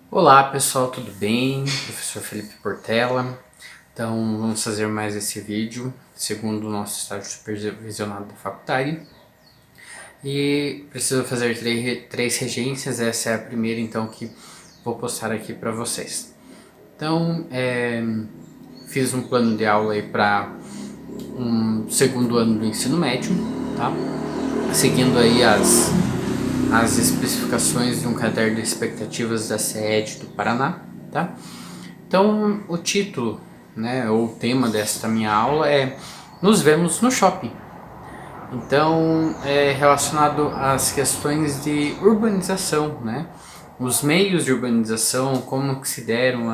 Olá pessoal, tudo bem? Professor Felipe Portela. Então vamos fazer mais esse vídeo, segundo o nosso estágio supervisionado da faculdade. E preciso fazer três regências, essa é a primeira então que vou postar aqui para vocês. Então fiz um plano de aula aí para um segundo ano do ensino médio, tá? Seguindo aí as especificações de um caderno de expectativas da CED do Paraná, tá? Então, o título, né, ou o tema desta minha aula é Nos vemos no shopping. Então, é relacionado às questões de urbanização, né? Os meios de urbanização, como que se deram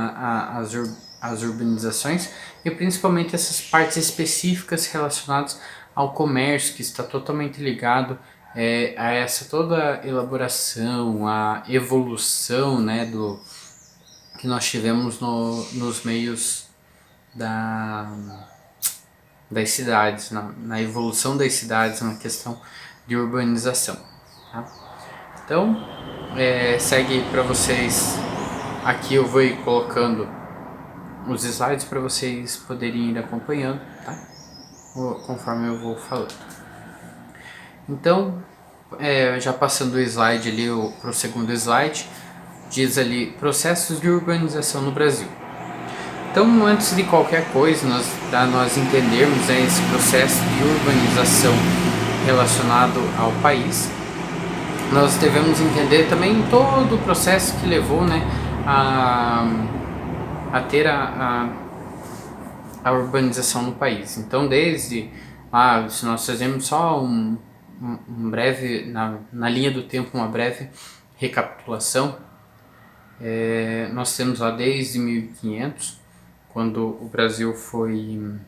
as urbanizações e principalmente essas partes específicas relacionadas ao comércio, que está totalmente ligado a essa toda elaboração, a evolução, né, que nós tivemos nos meios da, das cidades, na evolução das cidades, na questão de urbanização. Tá? Então, segue para vocês, aqui eu vou ir colocando os slides para vocês poderem ir acompanhando, tá? Conforme eu vou falando. Então, já passando o slide ali para o segundo slide, diz ali processos de urbanização no Brasil. Então, antes de qualquer coisa, para nós entendermos esse processo de urbanização relacionado ao país, nós devemos entender também todo o processo que levou, né, a ter a urbanização no país. Então, desde se nós fazemos só um breve, na linha do tempo, uma breve recapitulação, nós temos lá desde 1500, quando o Brasil foi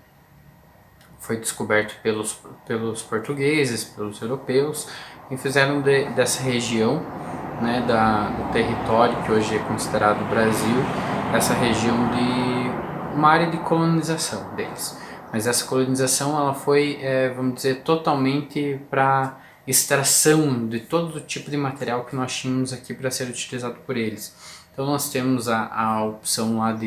descoberto pelos portugueses, pelos europeus, e fizeram dessa região, né, do território que hoje é considerado Brasil, essa região de uma área de colonização deles. Mas essa colonização ela foi, vamos dizer, totalmente para extração de todo tipo de material que nós tínhamos aqui para ser utilizado por eles. Então nós temos a opção lá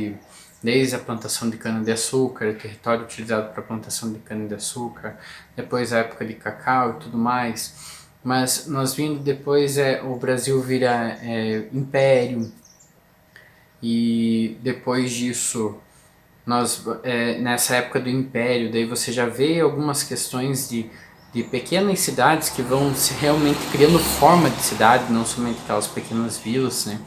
desde a plantação de cana-de-açúcar, território utilizado para a plantação de cana-de-açúcar, depois a época de cacau e tudo mais. Mas nós vindo depois, o Brasil vira império, e depois disso, nessa época do império, daí você já vê algumas questões de pequenas cidades que vão se realmente criando forma de cidade, não somente aquelas pequenas vilas, né?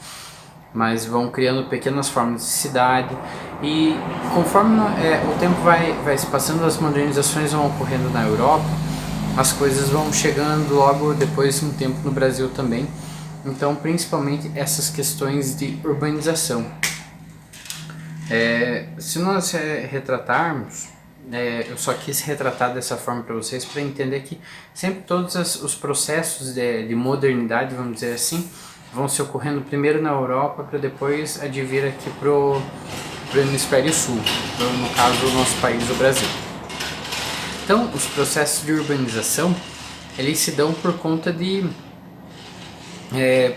Mas vão criando pequenas formas de cidade, e conforme o tempo vai se passando, as modernizações vão ocorrendo na Europa, as coisas vão chegando logo depois de um tempo no Brasil também. Então, principalmente essas questões de urbanização. Se nós retratarmos, eu só quis retratar dessa forma para vocês, para entender que sempre todos os processos de modernidade, vamos dizer assim, vão se ocorrendo primeiro na Europa para depois advir aqui pro hemisfério sul, no caso o nosso país, o Brasil. Então, os processos de urbanização, eles se dão por conta de,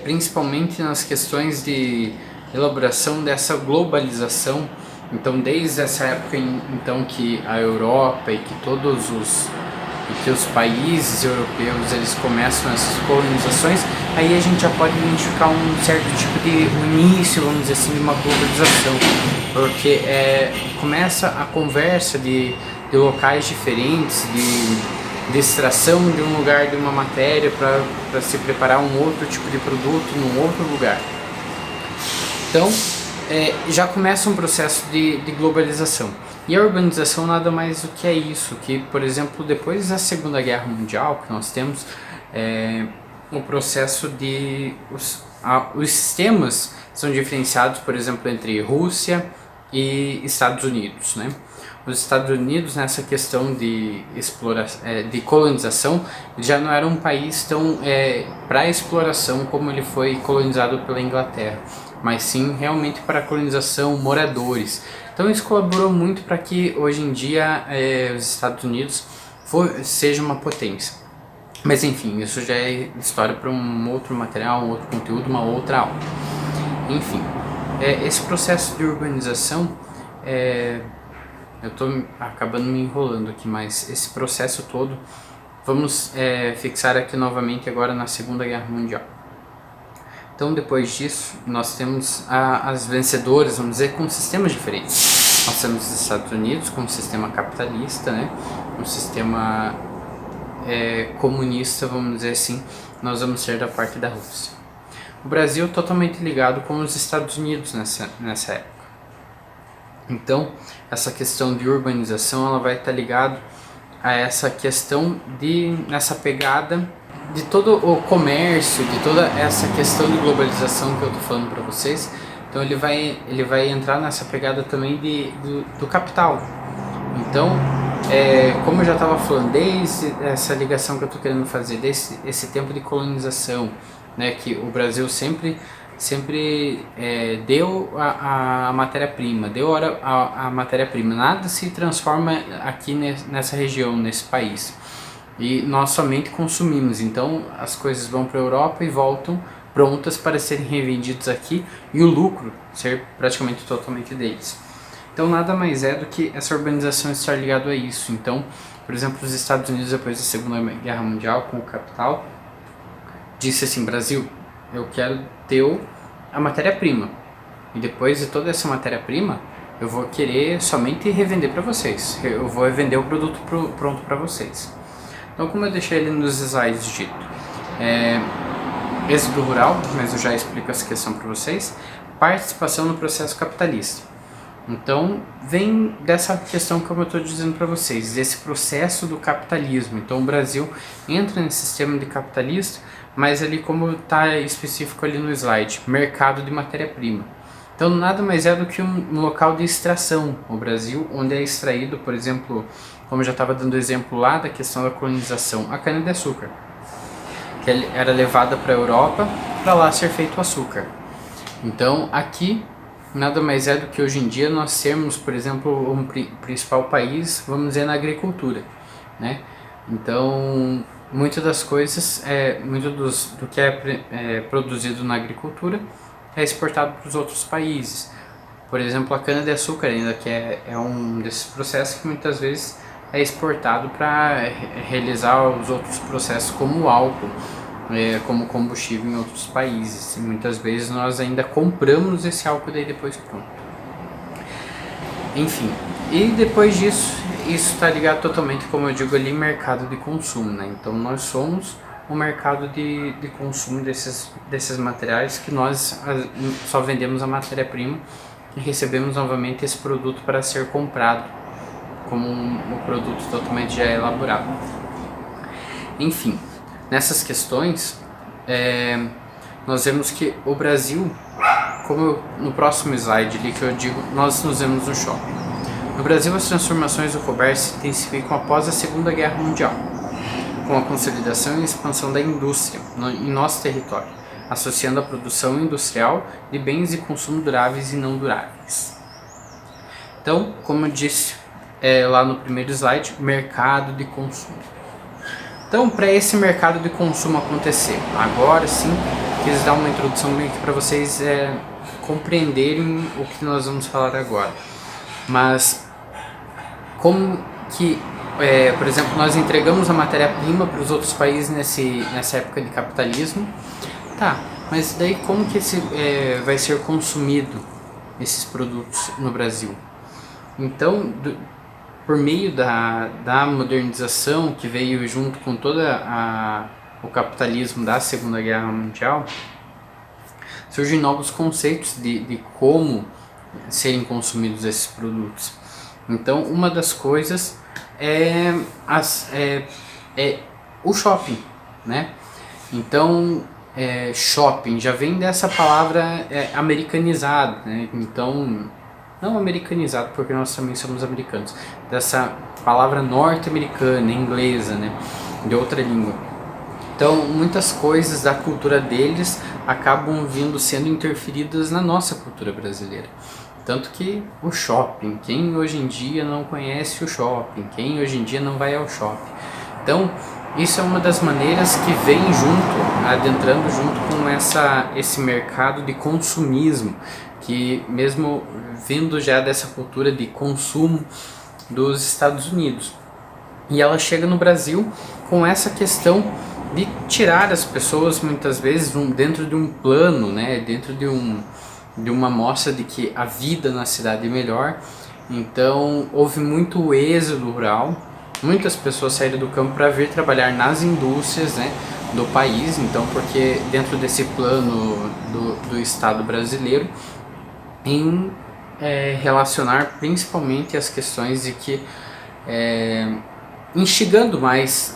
principalmente nas questões de elaboração dessa globalização. Então, desde essa época então que a Europa e que os países europeus eles começam essas colonizações, aí a gente já pode identificar um certo tipo de início, vamos dizer assim, de uma globalização, porque começa a conversa de locais diferentes, de extração de um lugar de uma matéria para se preparar um outro tipo de produto num outro lugar. Então, já começa um processo de globalização. E a urbanização nada mais do que é isso, que, por exemplo, depois da Segunda Guerra Mundial, que nós temos o processo os sistemas são diferenciados, por exemplo, entre Rússia e Estados Unidos, né? Os Estados Unidos, nessa questão de de colonização, já não era um país tão para exploração como ele foi colonizado pela Inglaterra, mas sim realmente para colonização, moradores. Então isso colaborou muito para que hoje em dia os Estados Unidos seja uma potência. Mas enfim, isso já é história para um outro material, um outro conteúdo, uma outra aula. Enfim. Esse processo de urbanização, eu estou acabando me enrolando aqui, mas esse processo todo, vamos fixar aqui novamente agora na Segunda Guerra Mundial. Então, depois disso, nós temos as vencedoras, vamos dizer, com sistemas diferentes. Nós temos os Estados Unidos com um sistema capitalista, né? Um sistema comunista, vamos dizer assim. Nós vamos ser da parte da Rússia. O Brasil totalmente ligado com os Estados Unidos nessa época. Então, essa questão de urbanização, ela vai estar ligada a essa questão nessa pegada de todo o comércio, de toda essa questão de globalização que eu estou falando para vocês. Então ele vai entrar nessa pegada também do capital. Então, como eu já estava falando, desde essa ligação que eu estou querendo fazer, desse esse tempo de colonização, né, que o Brasil sempre deu a matéria-prima, deu a matéria-prima, nada se transforma aqui nessa região, nesse país, e nós somente consumimos. Então as coisas vão para a Europa e voltam prontas para serem revendidas aqui e o lucro ser praticamente totalmente deles. Então nada mais é do que essa urbanização estar ligado a isso. Então, por exemplo, os Estados Unidos, depois da Segunda Guerra Mundial, com o capital, disse assim: Brasil, eu quero ter a matéria-prima, e depois de toda essa matéria-prima eu vou querer somente revender para vocês, eu vou vender o produto pronto para vocês. Então, como eu deixei ali nos slides dito, êxodo rural, mas eu já explico essa questão para vocês, participação no processo capitalista. Então, vem dessa questão que eu estou dizendo para vocês, desse processo do capitalismo. Então, o Brasil entra nesse sistema de capitalista, mas ali, como está específico ali no slide, mercado de matéria-prima. Então, nada mais é do que um local de extração, o Brasil, onde é extraído, por exemplo, como eu já estava dando exemplo lá da questão da colonização, a cana-de-açúcar, que era levada para a Europa para lá ser feito açúcar. Então, aqui nada mais é do que hoje em dia nós sermos, por exemplo, um principal país, vamos dizer, na agricultura, né? Então, muitas das coisas, muito do que é produzido na agricultura é exportado para os outros países. Por exemplo, a cana-de-açúcar ainda, que é um desses processos que muitas vezes é exportado para realizar os outros processos, como o álcool, como combustível em outros países. E muitas vezes nós ainda compramos esse álcool daí depois pronto. Enfim, e depois disso, isso está ligado totalmente, como eu digo ali, mercado de consumo, né? Então nós somos o mercado de consumo desses materiais, que nós só vendemos a matéria-prima e recebemos novamente esse produto para ser comprado como um produto totalmente já elaborado. Enfim, nessas questões, nós vemos que o Brasil, como no próximo slide ali que eu digo, nós nos vemos no shopping. No Brasil, as transformações do comércio se intensificam após a Segunda Guerra Mundial, com a consolidação e expansão da indústria em nosso território, associando a produção industrial de bens de consumo duráveis e não duráveis. Então, como eu disse lá no primeiro slide, mercado de consumo. Então, para esse mercado de consumo acontecer, agora sim, quis dar uma introdução meio que para vocês compreenderem o que nós vamos falar agora. Mas, como que, por exemplo, nós entregamos a matéria-prima para os outros países nessa época de capitalismo, tá, mas daí como que vai ser consumido esses produtos no Brasil? Então, por meio da modernização que veio junto com toda o capitalismo da Segunda Guerra Mundial, surgem novos conceitos de como serem consumidos esses produtos. Então, uma das coisas é o shopping, né? Então, shopping já vem dessa palavra americanizado, né? Então, não americanizado, porque nós também somos americanos, dessa palavra norte-americana, inglesa, né, de outra língua. Então, muitas coisas da cultura deles acabam sendo interferidas na nossa cultura brasileira. Tanto que o shopping, quem hoje em dia não conhece o shopping, quem hoje em dia não vai ao shopping. Então, Isso é uma das maneiras que vem junto, adentrando junto com esse mercado de consumismo, que mesmo vindo já dessa cultura de consumo dos Estados Unidos. E ela chega no Brasil com essa questão de tirar as pessoas muitas vezes dentro de um plano, né, dentro de uma mostra de que a vida na cidade é melhor. Então houve muito êxodo rural, muitas pessoas saíram do campo para vir trabalhar nas indústrias, né, do país. Então, porque dentro desse plano do Estado brasileiro em relacionar principalmente as questões de que instigando mais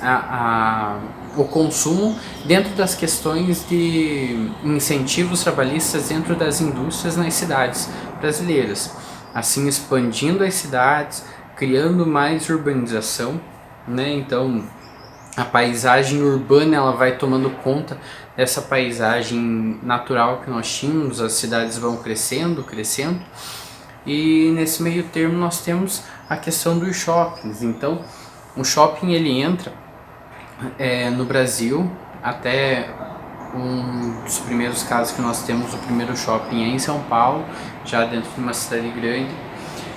o consumo dentro das questões de incentivos trabalhistas dentro das indústrias nas cidades brasileiras, assim expandindo as cidades, criando mais urbanização, né? Então a paisagem urbana ela vai tomando conta dessa paisagem natural que nós tínhamos, as cidades vão crescendo, e nesse meio termo nós temos a questão dos shoppings. Então o shopping ele entra no Brasil, até um dos primeiros casos que nós temos, o primeiro shopping é em São Paulo, já dentro de uma cidade grande.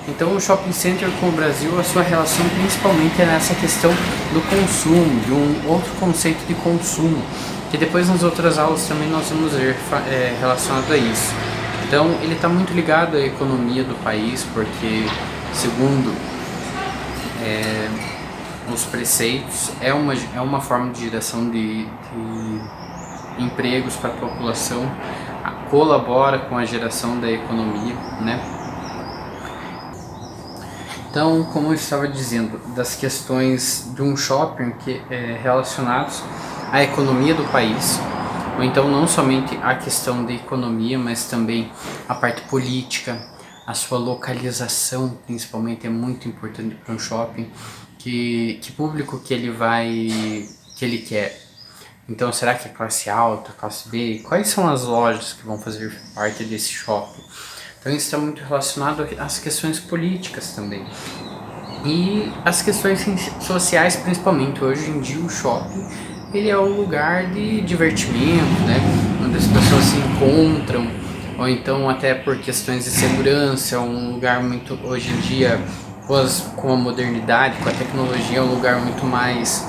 Então o shopping center com o Brasil, a sua relação principalmente é nessa questão do consumo, de um outro conceito de consumo, que depois nas outras aulas também nós vamos ver relacionado a isso. Então ele está muito ligado à economia do país, porque segundo os preceitos é uma forma de geração de empregos para a população, colabora com a geração da economia, né? Então, como eu estava dizendo, das questões de um shopping que relacionados à economia do país, ou então não somente a questão da economia, mas também a parte política, a sua localização principalmente é muito importante para um shopping, que público que ele quer. Então, será que é classe alta, classe B? Quais são as lojas que vão fazer parte desse shopping? Então isso está muito relacionado às questões políticas também. E as questões sociais principalmente. Hoje em dia o shopping ele é um lugar de divertimento, né? Onde as pessoas se encontram, ou então até por questões de segurança, é um lugar muito, hoje em dia, com a modernidade, com a tecnologia, é um lugar muito mais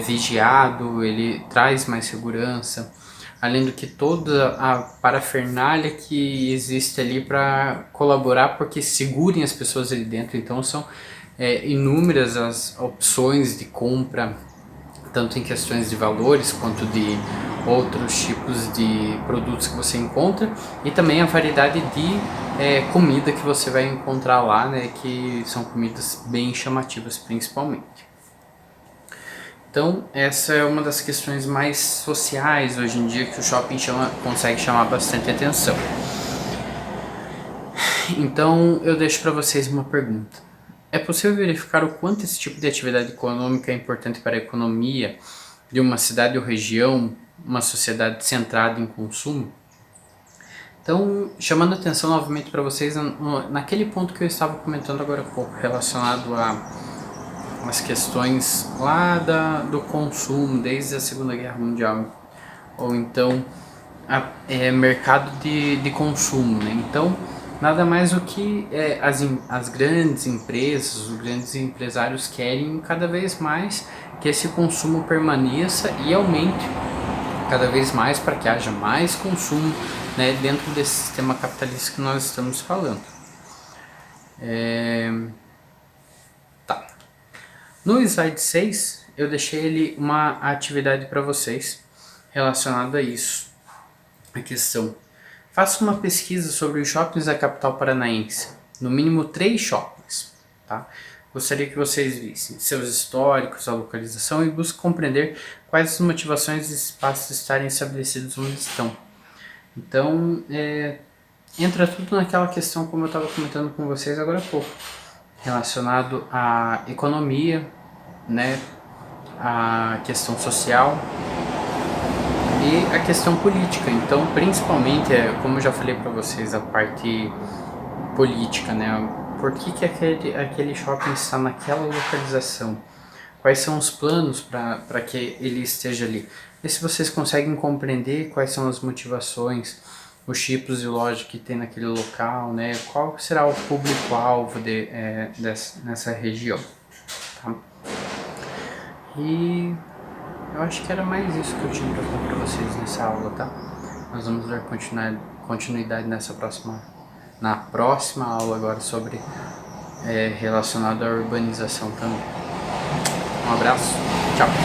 vigiado, ele traz mais segurança. Além do que toda a parafernália que existe ali para colaborar porque segurem as pessoas ali dentro. Então são inúmeras as opções de compra, tanto em questões de valores quanto de outros tipos de produtos que você encontra, e também a variedade de comida que você vai encontrar lá, né, que são comidas bem chamativas principalmente. Então essa é uma das questões mais sociais hoje em dia que o shopping consegue chamar bastante atenção. Então eu deixo para vocês uma pergunta. É possível verificar o quanto esse tipo de atividade econômica é importante para a economia de uma cidade ou região, uma sociedade centrada em consumo? Então, chamando a atenção novamente para vocês naquele ponto que eu estava comentando agora há pouco, relacionado as questões lá do consumo desde a Segunda Guerra Mundial, ou então mercado de consumo, né? Então nada mais do que as grandes empresas, os grandes empresários querem cada vez mais que esse consumo permaneça e aumente cada vez mais para que haja mais consumo, né, dentro desse sistema capitalista que nós estamos falando. Tá. No slide 6 eu deixei uma atividade para vocês relacionada a isso, a questão: faça uma pesquisa sobre os shoppings da capital paranaense, no mínimo 3 shoppings, tá? Gostaria que vocês vissem seus históricos, a localização, e busque compreender quais as motivações desses espaços estarem estabelecidos onde estão. Então, entra tudo naquela questão, como eu estava comentando com vocês agora há pouco, relacionado à economia, né, à questão social e a questão política. Então, principalmente, como eu já falei para vocês, a parte política, né? Por que aquele shopping está naquela localização? quais são os planos para que ele esteja ali. E se vocês conseguem compreender quais são as motivações, os tipos de loja que tem naquele local, né? Qual será o público-alvo nessa região, tá? E eu acho que era mais isso que eu tinha para falar para vocês nessa aula, tá? Nós vamos dar continuidade na próxima aula agora sobre relacionado à urbanização também. Um abraço, tchau!